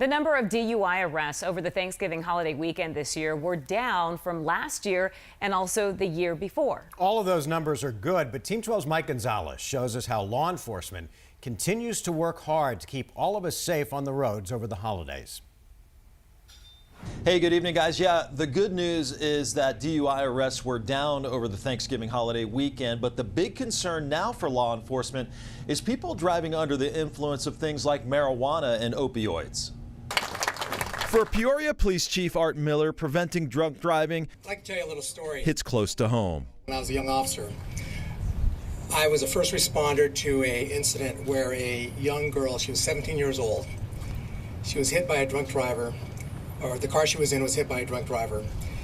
The number of DUI arrests over the Thanksgiving holiday weekend this year were down from last year and also the year before. All of those numbers are good, but Team 12's Mike Gonzalez shows us how law enforcement continues to work hard to keep all of us safe on the roads over the holidays. Hey, good evening, guys. Yeah, the good news is that DUI arrests were down over the Thanksgiving holiday weekend, but the big concern now for law enforcement is people driving under the influence of things like marijuana and opioids. For Peoria Police Chief Art Miller, preventing drunk driving, I'd like to tell you a little story. Hits close to home. When I was a young officer, I was a first responder to an incident where a young girl, she was 17 years old, she was hit by a drunk driver, or the car she was in was hit by a drunk driver.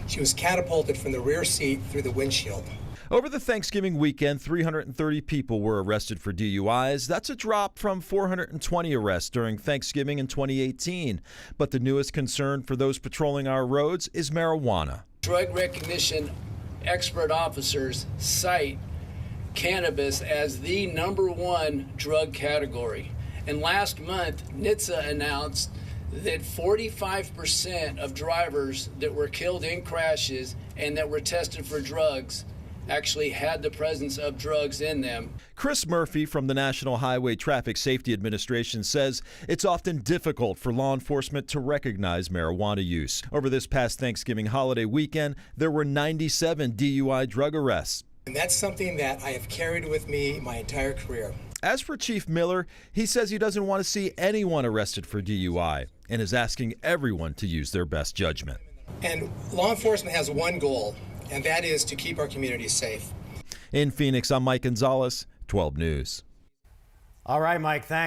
She was catapulted from the rear seat through the windshield. Over the Thanksgiving weekend, 330 people were arrested for DUIs. That's a drop from 420 arrests during Thanksgiving in 2018. But the newest concern for those patrolling our roads is marijuana. Drug recognition expert officers cite cannabis as the #1 drug category. And last month, NHTSA announced that 45% of drivers that were killed in crashes and that were tested for drugs actually had the presence of drugs in them. Chris Murphy from the National Highway Traffic Safety Administration says it's often difficult for law enforcement to recognize marijuana use. Over this past Thanksgiving holiday weekend, there were 97 DUI drug arrests. And that's something that I have carried with me my entire career. As for Chief Miller, he says he doesn't want to see anyone arrested for DUI and is asking everyone to use their best judgment. And law enforcement has one goal, and that is to keep our communities safe. In Phoenix, I'm Mike Gonzalez, 12 News. All right, Mike, thanks.